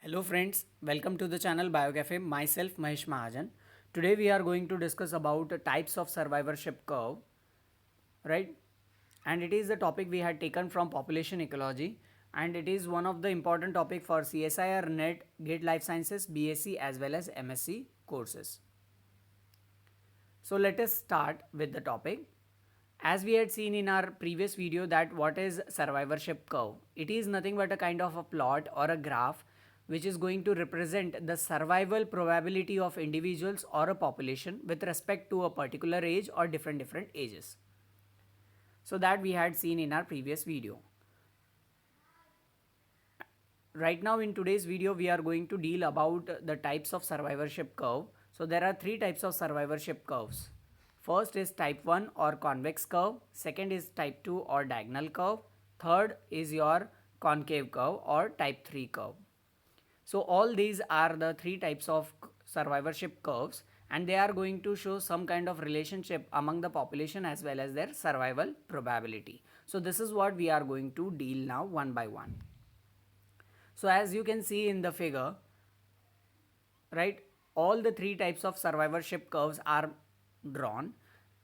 Hello friends, welcome to the channel BioCafe. Myself Mahesh Mahajan. Today we are going to discuss about types of survivorship curve, right? And it is the topic we had taken from population ecology, and it is one of the important topic for CSIR NET, GATE Life Sciences, BSc as well as MSc courses. So let us start with the topic. As we had seen in our previous video that what is survivorship curve? It is nothing but a kind of a plot or a graph which is going to represent the survival probability of individuals or a population with respect to a particular age or different ages. So that we had seen in our previous video. Right now in today's video we are going to deal about the types of survivorship curve. So there are three types of survivorship curves. First is type 1 or convex curve, second is type 2 or diagonal curve, third is your concave curve or type 3 curve. So all these are the three types of survivorship curves, and they are going to show some kind of relationship among the population as well as their survival probability. So this is what we are going to deal now one by one. So as you can see in the figure, right, all the three types of survivorship curves are drawn.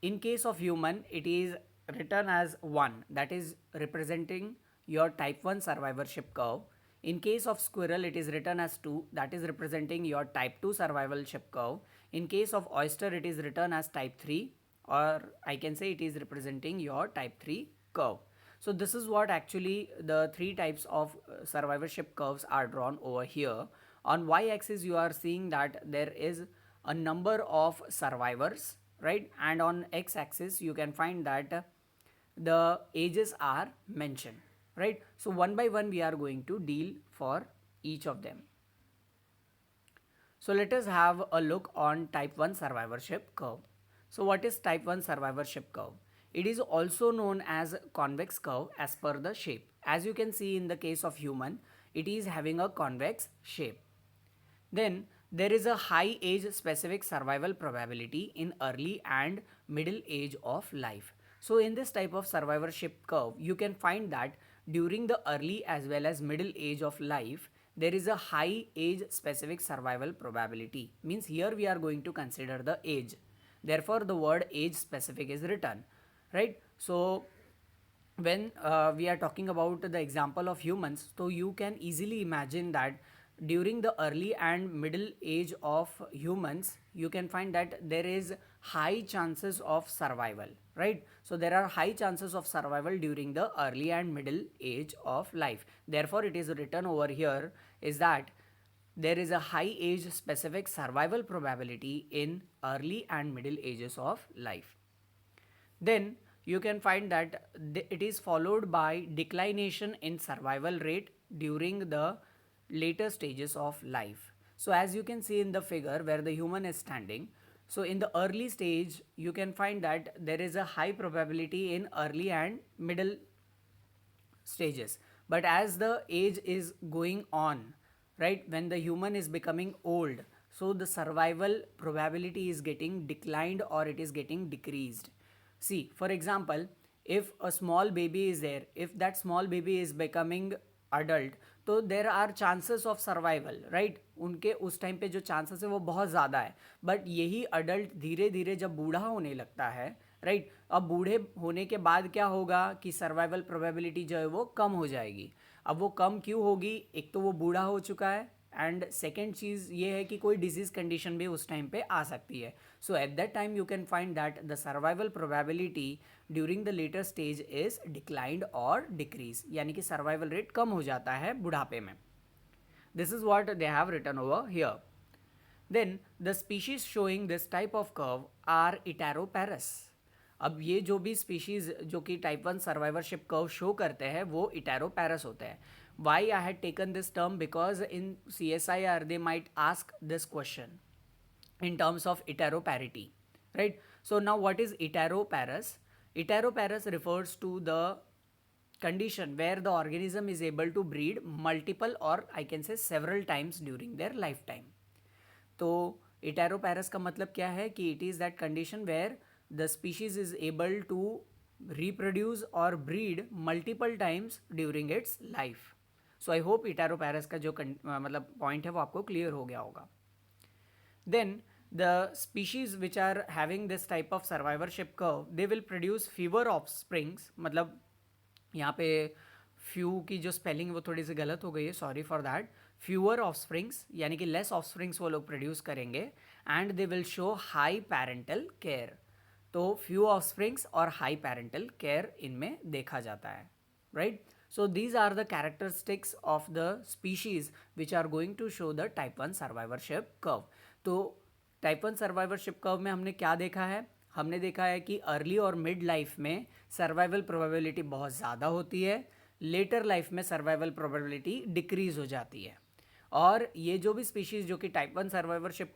In case of human, it is written as 1, that is representing your type 1 survivorship curve. In case of squirrel, it is written as 2, that is representing your type 2 survivorship curve. In case of oyster, it is written as type 3, or I can say it is representing your type 3 curve. So this is what actually the three types of survivorship curves are drawn over here. On y-axis you are seeing that there is a number of survivors, right? And on x-axis you can find that the ages are mentioned, right? So one by one we are going to deal for each of them. So let us have a look on type 1 survivorship curve. So what is type 1 survivorship curve? It is also known as convex curve as per the shape. As you can see in the case of human, it is having a convex shape. Then there is a high age specific survival probability in early and middle age of life. So in this type of survivorship curve, you can find that during the early as well as middle age of life, there is a high age specific survival probability. Means here we are going to consider the age. Therefore, the word age specific is written, right? So when we are talking about the example of humans, so you can easily imagine that during the early and middle age of humans, you can find that there is high chances of survival, right? So there are high chances of survival during the early and middle age of life. Therefore it is written over here is that there is a high age specific survival probability in early and middle ages of life. Then you can find that it is followed by declination in survival rate during the later stages of life. So as you can see in the figure where the human is standing, so in the early stage you can find that there is a high probability in early and middle stages. But as the age is going on, right, when the human is becoming old, so the survival probability is getting declined or it is getting decreased. See, for example, if a small baby is there, if that small baby is becoming adult, तो there are chances of survival, right, उनके उस time पे जो chances है वो बहुत ज़्यादा है. बट यही अडल्ट धीरे धीरे जब बूढ़ा होने लगता है, राइट, अब बूढ़े होने के बाद क्या होगा कि सर्वाइवल प्रोबेबिलिटी जो है वो कम हो जाएगी. अब वो कम क्यों होगी? एक तो वो बूढ़ा हो चुका है, एंड सेकेंड चीज़ ये है कि कोई डिजीज कंडीशन भी उस टाइम पे आ सकती है. So at that time you can find that the survival probability during the later stage is declined और डिक्रीज, यानी कि सर्वाइवल रेट कम हो जाता है बुढ़ापे में. This is what they have written over here. Then the species showing this type of curve are iteroparous. अब ये जो भी स्पीशीज जो कि टाइप 1 सर्वाइवरशिप कर्व शो करते हैं वो इटेरोपैरस होते हैं. Why I had taken this term? Because in CSIR they might ask this question in terms of heteroparity, right? So now what is heteroparous? Heteroparous refers to the condition where the organism is able to breed multiple or I can say several times during their lifetime. तो heteroparous का मतलब क्या है कि it is that condition where the species is able to reproduce or breed multiple times during its life. So I hope iteroparous का जो मतलब point है वो आपको क्लियर हो गया होगा. Then the species which are having this type of survivorship curve, they will produce fewer offsprings. मतलब यहाँ पे few की जो spelling वो थोड़ी सी गलत हो गई है, sorry for that. Fewer offsprings यानी कि less offsprings वो लोग produce करेंगे and they will show high parental care. तो few offsprings और high parental care इनमें देखा जाता है, right? So these are the characteristics of the species which are going to show the type 1 survivorship curve. तो type 1 survivorship curve में हमने क्या देखा है? हमने देखा है कि अर्ली और मिड लाइफ में सर्वाइवल प्रोबेबिलिटी बहुत ज़्यादा होती है, लेटर लाइफ में सर्वाइवल प्रोबेबिलिटी डिक्रीज हो जाती है. और ये जो भी स्पीशीज़ जो कि टाइप 1 सर्वाइवरशिप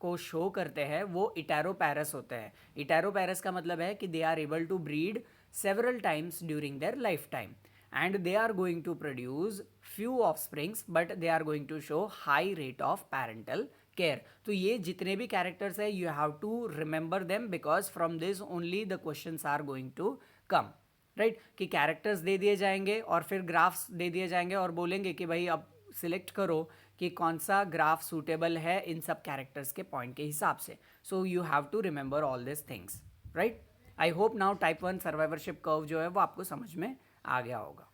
को शो करते हैं वो इटेरोपैरस होते हैं. इटेरोपैरस का मतलब है कि they are able to breed several times during their life time and they are going to produce few offsprings but they are going to show high rate of parental care. तो ये जितने भी characters है you have to remember them because from this only the questions are going to come, right? कि characters दे दिए जाएंगे और फिर ग्राफ्स दे दिए जाएंगे और बोलेंगे कि भाई अब सिलेक्ट करो कि कौन सा ग्राफ सूटेबल है इन सब कैरेक्टर्स के पॉइंट के हिसाब से. So you have to remember all this things, right? I hope now type 1 survivorship curve जो है वो आपको समझ में आ गया होगा.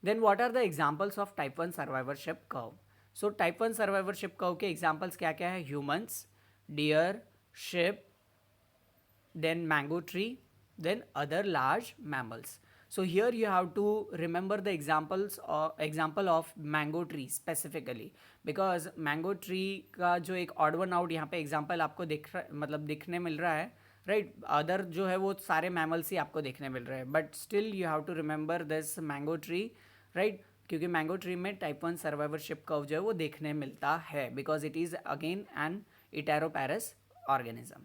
Then what are the examples of type 1 survivorship curve? So type 1 survivorship curve के एग्जांपल्स क्या क्या है? Humans, deer, sheep, then mango tree, then other large mammals. So here you have to remember the example of mango tree specifically because mango tree का जो एक odd one out यहाँ पे example आपको दिखने मिल रहा है, राइट? अदर जो है वो सारे मैमल्स ही आपको देखने मिल रहे हैं but still you have to remember this mango tree, right? क्योंकि मैंगो ट्री में टाइप 1 सर्वाइवरशिप कर्व जो है वो देखने मिलता है because it is again an iteroparous organism.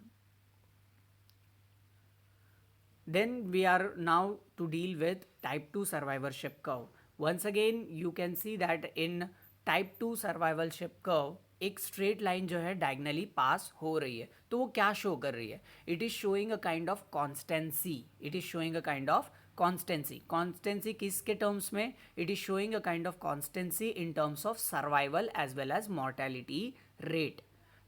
Then we are now to deal with type 2 survivorship curve. Once again you can see that in type 2 survivorship curve एक straight line जो है diagonally पास हो रही है. तो वो क्या शो कर रही है? It is showing a kind of constancy. It is showing a kind of constancy. Constancy किसके टर्म्स में? It is showing a kind of constancy in terms of survival as well as mortality rate.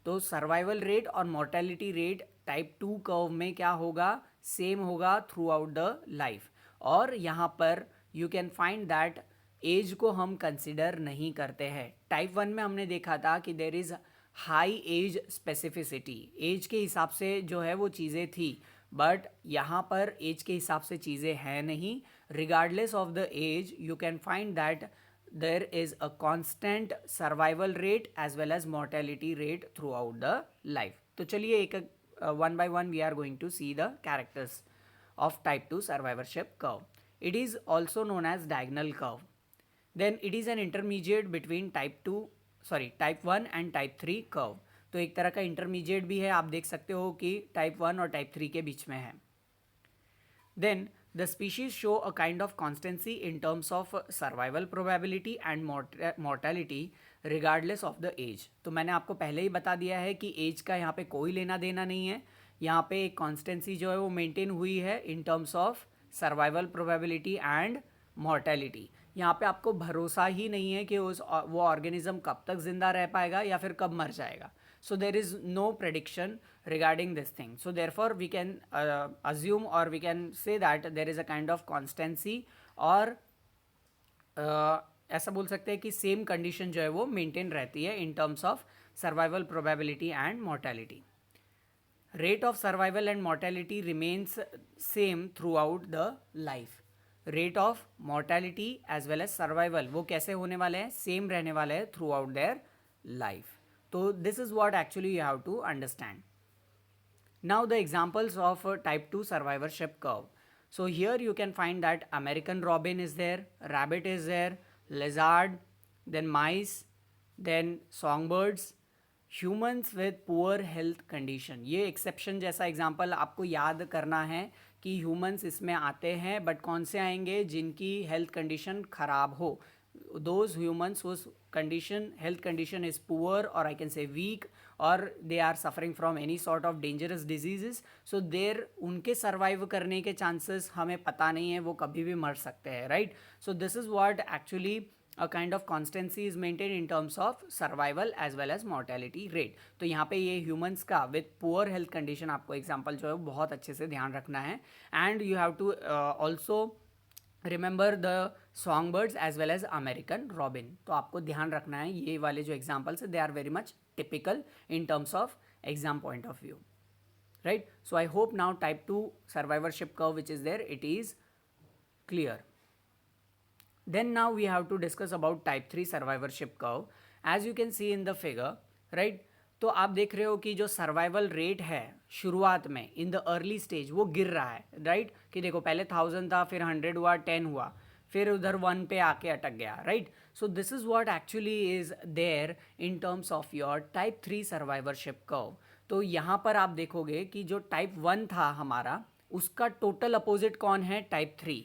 तो survival rate और mortality rate type 2 curve में क्या होगा? Same होगा through out the life. और यहाँ पर you can find that age को हम कंसिडर नहीं करते हैं. टाइप 1 में हमने देखा था कि there is high age specificity. Age के हिसाब से जो है वो चीज़ें थी बट यहाँ पर एज के हिसाब से चीज़ें हैं नहीं. Regardless of the age you can find that there is a constant survival rate as well as mortality rate throughout the life. तो चलिए एक one by one we are going to see the characters of type 2 survivorship curve. It is also known as diagonal curve. Then it is an intermediate between type 1 and type 3 curve. तो एक तरह का intermediate भी है, आप देख सकते हो कि type 1 और type 3 के बीच में है. Then the species show a kind of constancy in terms of survival probability and mortality regardless of the age. तो मैंने आपको पहले ही बता दिया है कि एज का यहाँ पे कोई लेना देना नहीं है. यहाँ पे एक कॉन्स्टेंसी जो है वो मेंटेन हुई है in terms of survival probability and mortality. यहाँ पे आपको भरोसा ही नहीं है कि वो ऑर्गेनिज्म कब तक जिंदा रह पाएगा या फिर कब मर जाएगा. So there is no prediction regarding this thing. So therefore we can assume or we can say that there is a kind of constancy और ऐसा बोल सकते हैं कि सेम कंडीशन जो है वो मेंटेन रहती है in terms of survival probability and mortality. Rate of survival and mortality remains same throughout the life. Rate of mortality as well as survival वो कैसे होने वाले हैं? सेम रहने वाले हैं throughout their life. So this is what actually you have to understand. Now the examples of type 2 survivorship curve. So here you can find that American robin is there, rabbit is there, lizard, then mice, then songbirds, humans with poor health condition. ये exception जैसा example आपको याद करना है कि humans इसमें आते हैं but कौन से आएंगे? जिनकी health condition ख़राब हो. Those humans condition, health condition is poor, or I can say weak, or they are suffering from any sort of dangerous diseases, so there उनके survive करने के chances हमें पता नहीं है, वो कभी भी मर सकते हैं, right? So this is what actually a kind of constancy is maintained in terms of survival as well as mortality rate. तो यहाँ पे ये humans का with poor health condition आपको example जो है वो बहुत अच्छे से ध्यान रखना है, and you have to also remember the song birds as well as American robin. तो आपको ध्यान रखना है ये वाले जो एग्जाम्पल्स है they are very much typical in terms of exam point of view, right? So I hope now type 2 survivorship curve which is there it is clear. Then now we have to discuss about type 3 survivorship curve. As you can see in the figure, right? तो आप देख रहे हो कि जो survival rate है शुरुआत में इन द अर्ली स्टेज वो गिर रहा है, राइट? कि देखो पहले 1000 था, फिर 100 हुआ, 10 हुआ, फिर उधर 1 पे आके अटक गया, right? So this is what actually is there in terms of your type 3 survivorship curve. तो यहाँ पर आप देखोगे कि जो टाइप 1 था हमारा उसका टोटल अपोजिट कौन है? टाइप 3.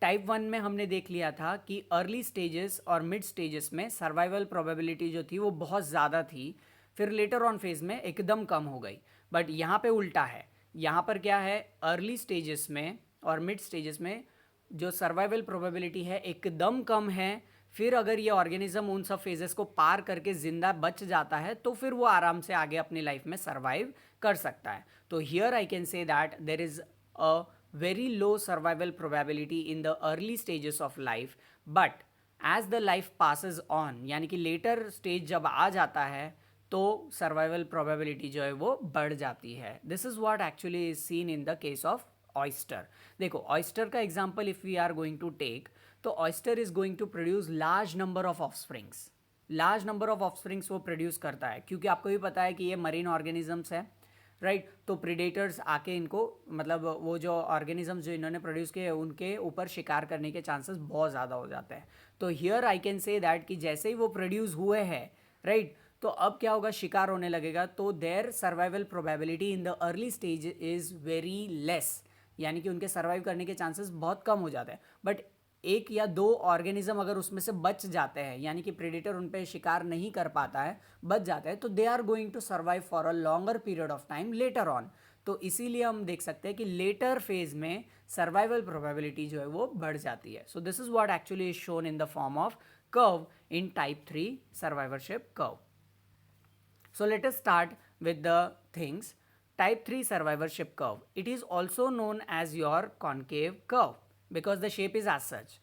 टाइप 1 में हमने देख लिया था कि अर्ली स्टेजेस और मिड स्टेजेस में सर्वाइवल प्रोबेबिलिटी जो थी वो बहुत ज़्यादा थी, फिर लेटर ऑन फेज में एकदम कम हो गई. बट यहाँ पे उल्टा है, यहाँ पर क्या है? अर्ली स्टेजेस में और मिड स्टेजेस में जो सर्वाइवल प्रोबेबिलिटी है एकदम कम है, फिर अगर ये ऑर्गेनिज्म उन सब फेजेस को पार करके जिंदा बच जाता है तो फिर वो आराम से आगे अपनी लाइफ में सर्वाइव कर सकता है. तो here I can say that there is a very low survival probability in the early stages of life, but as the life passes on, यानी कि later stage जब आ जाता है तो survival probability जो है वो बढ़ जाती है. This is what actually is seen in the case of oyster. देखो oyster का example if we are going to take, तो oyster is going to produce large number of offsprings. large number of offsprings वो produce करता है क्योंकि आपको भी पता है कि ये marine organisms है, राइट? तो प्रीडेटर्स आके इनको मतलब वो जो ऑर्गेनिजम्स जो इन्होंने प्रोड्यूस किए उनके ऊपर शिकार करने के चांसेस बहुत ज़्यादा हो जाते हैं. तो here I can say that कि जैसे ही वो प्रोड्यूस हुए हैं, राइट, तो अब क्या होगा? शिकार होने लगेगा, तो their survival probability in the early stage is very less, यानी कि उनके सर्वाइव करने के चांसेस बहुत कम हो जाते हैं. बट एक या दो ऑर्गेनिज्म अगर उसमें से बच जाते हैं, यानी कि प्रेडेटर उन पर शिकार नहीं कर पाता है, बच जाते हैं, तो they are going to survive for a longer period of time later on. तो इसीलिए हम देख सकते हैं कि लेटर फेज में सर्वाइवल प्रोबेबिलिटी जो है वो बढ़ जाती है. So this is what actually is shown in the form of curve in type 3 survivorship curve. So let us start with the things. Type 3 survivorship curve. It is also known as your concave curve because the shape is as such.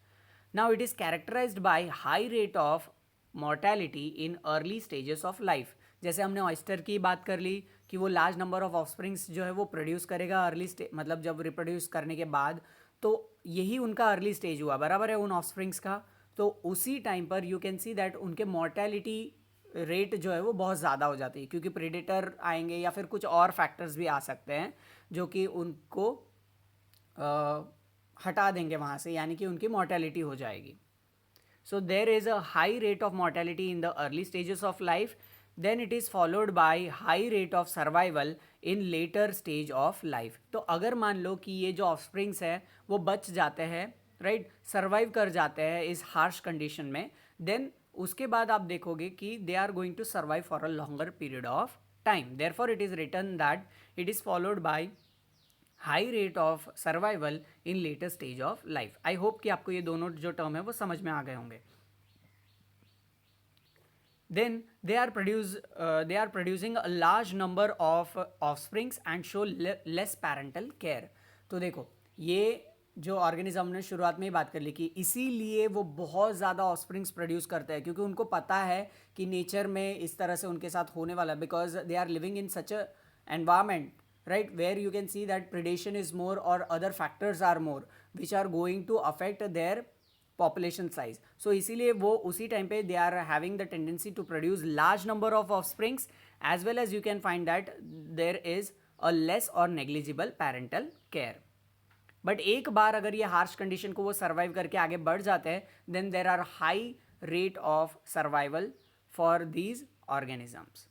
Now it is characterized by high rate of mortality in early stages of life. जैसे हमने oyster की बात कर ली कि वो large number of offsprings जो है वो प्रोड्यूस करेगा अर्ली स्टेज, मतलब जब रिप्रोड्यूस करने के बाद, तो यही उनका अर्ली स्टेज हुआ, बराबर है, उन ऑफस्प्रिंग्स का. तो उसी टाइम पर यू कैन सी दैट उनके मॉर्टेलिटी रेट जो है वो बहुत ज़्यादा हो जाती है क्योंकि प्रेडेटर आएंगे या फिर कुछ और फैक्टर्स भी आ सकते हैं जो कि उनको हटा देंगे वहाँ से, यानी कि उनकी मॉर्टेलिटी हो जाएगी. So there is a high rate of mortality in the early stages of life, then it is followed by high rate of survival in later stage of life. तो अगर मान लो कि ये जो ऑफस्प्रिंग्स है वो बच जाते हैं, राइट, सर्वाइव कर जाते हैं इस हार्श कंडीशन में, देन उसके बाद आप देखोगे कि they are going to survive for a longer period of time. Therefore it is written that it is followed by high rate of survival in later stage of life. I hope कि आपको ये दोनों जो term है वो समझ में आ गए होंगे. Then they are producing a large number of offsprings and show less parental care. तो देखो ये जो ऑर्गेनिज्म ने शुरुआत में ही बात कर ली कि इसीलिए वो बहुत ज़्यादा ऑफस्प्रिंग्स प्रोड्यूस करते हैं क्योंकि उनको पता है कि नेचर में इस तरह से उनके साथ होने वाला, because they are living in such a environment, right, where you can see that predation is more और other factors are more which are going to affect their population size. So इसीलिए वो उसी टाइम पे they are having the tendency to produce large number of offsprings, as well as you can find that there is a less or negligible parental care. But एक बार अगर ये harsh condition को वो survive करके आगे बढ़ जाते हैं, then there are high rate of survival for these organisms.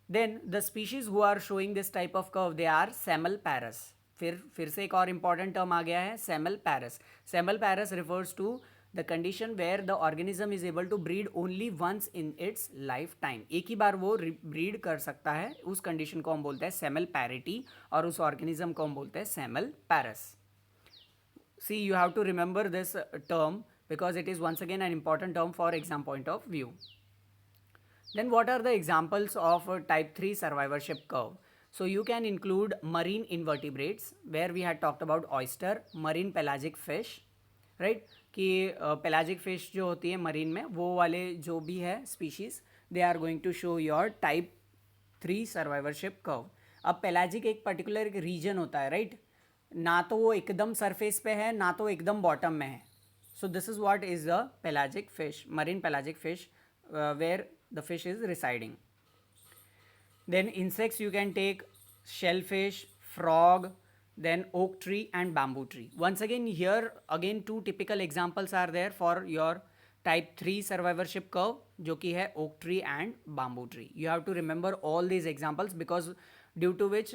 Then the species who are showing this type of curve, they are Semelparus. फिर से एक और इम्पॉर्टेंट टर्म आ गया है, semelparous. Semelparous refers to the condition where the organism is able to breed only once in its lifetime, एक ही बार वो breed कर सकता है, उस कंडीशन को हम बोलते हैं सेमल पैरिटी, और उस ऑर्गेनिज्म को हम बोलते हैं सेमल पैरस. See, you have to remember this term because it is once again an important term for exam point of view. Then what are the examples of type 3 survivorship curve? So you can include marine invertebrates where we had talked about oyster, marine pelagic fish, right? कि pelagic fish जो होती है marine में, वो वाले जो भी है species, they are going to show your type 3 survivorship curve. अब pelagic एक particular region होता है, right? ना तो वो एकदम सरफेस पे है, ना तो एकदम बॉटम में है. So this is what is the pelagic fish, marine pelagic fish, where the fish is residing. Then insects you can take shellfish, frog, then oak tree and bamboo tree. Once again, here again two typical examples are there for your type 3 survivorship curve, जो कि है oak tree and bamboo tree. You have to remember all these examples because due to which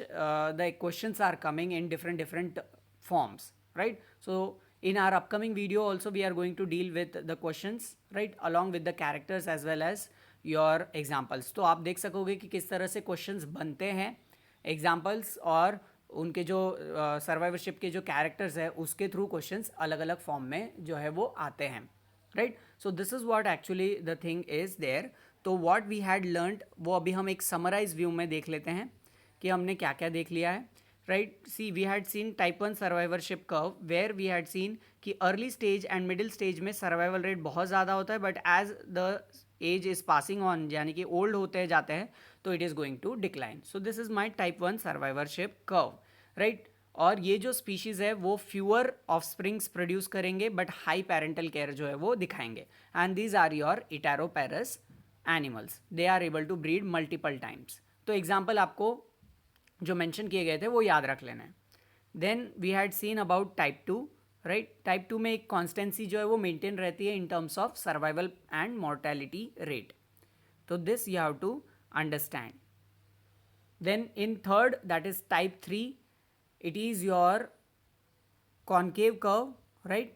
the questions are coming in different forms, right? So in our upcoming video also we are going to deal with the questions, right, along with the characters as well as your examples. तो आप देख सकोगे कि किस तरह से questions बनते हैं एग्जाम्पल्स और उनके जो सर्वाइवरशिप के जो कैरेक्टर्स है उसके थ्रू क्वेश्चंस अलग अलग फॉर्म में जो है वो आते हैं, right. So this is what actually the thing is there. तो व्हाट वी हैड लर्नड वो अभी हम एक समराइज व्यू में देख लेते हैं कि हमने क्या क्या देख लिया है, right. See we had seen type 1 survivorship curve where we had seen कि early stage and middle stage में सर्वाइवल रेट बहुत ज़्यादा होता है, but as the age is passing on यानी कि ओल्ड होते जाते हैं तो it is going to decline. So this is my type 1 survivorship curve, right. और ये जो स्पीशीज़ है वो फ्यूअर ऑफ स्प्रिंग्स प्रोड्यूस करेंगे बट हाई पेरेंटल केयर जो है वो दिखाएंगे. And these are your iteroparous animals, they are able to breed multiple times. तो एग्जाम्पल आपको जो मेंशन किए गए थे वो याद रख लेना है. Then we had seen about type 2, right. Type 2 में एक कॉन्स्टेंसी जो है वो मेंटेन रहती है in terms of survival and mortality rate. तो this you have to understand. Then in third, that is type 3, it is your concave curve, right.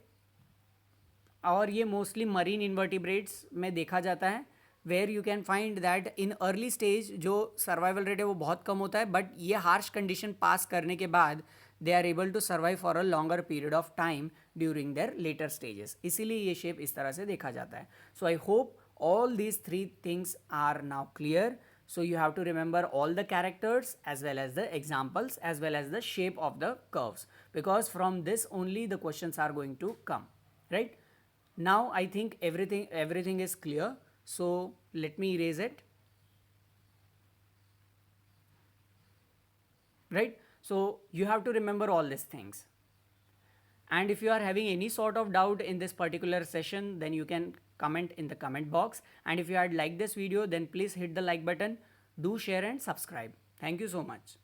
और ये मोस्टली मरीन इन्वर्टिब्रेट्स में देखा जाता है where you can find that in early stage जो survival rate है वो बहुत कम होता है, बट ये हार्श कंडीशन पास करने के बाद they are able to survive for a longer period of time during their later stages. इसीलिए ये शेप इस तरह से देखा जाता है. So I hope all these three things are now clear. So you have to remember all the characters as well as the examples as well as the shape of the curves, because from this only the questions are going to come, right. Now I think everything is clear. So let me erase it, right. So you have to remember all these things. And if you are having any sort of doubt in this particular session, then you can comment in the comment box. And if you had liked this video, then please hit the like button, do share and subscribe. Thank you so much.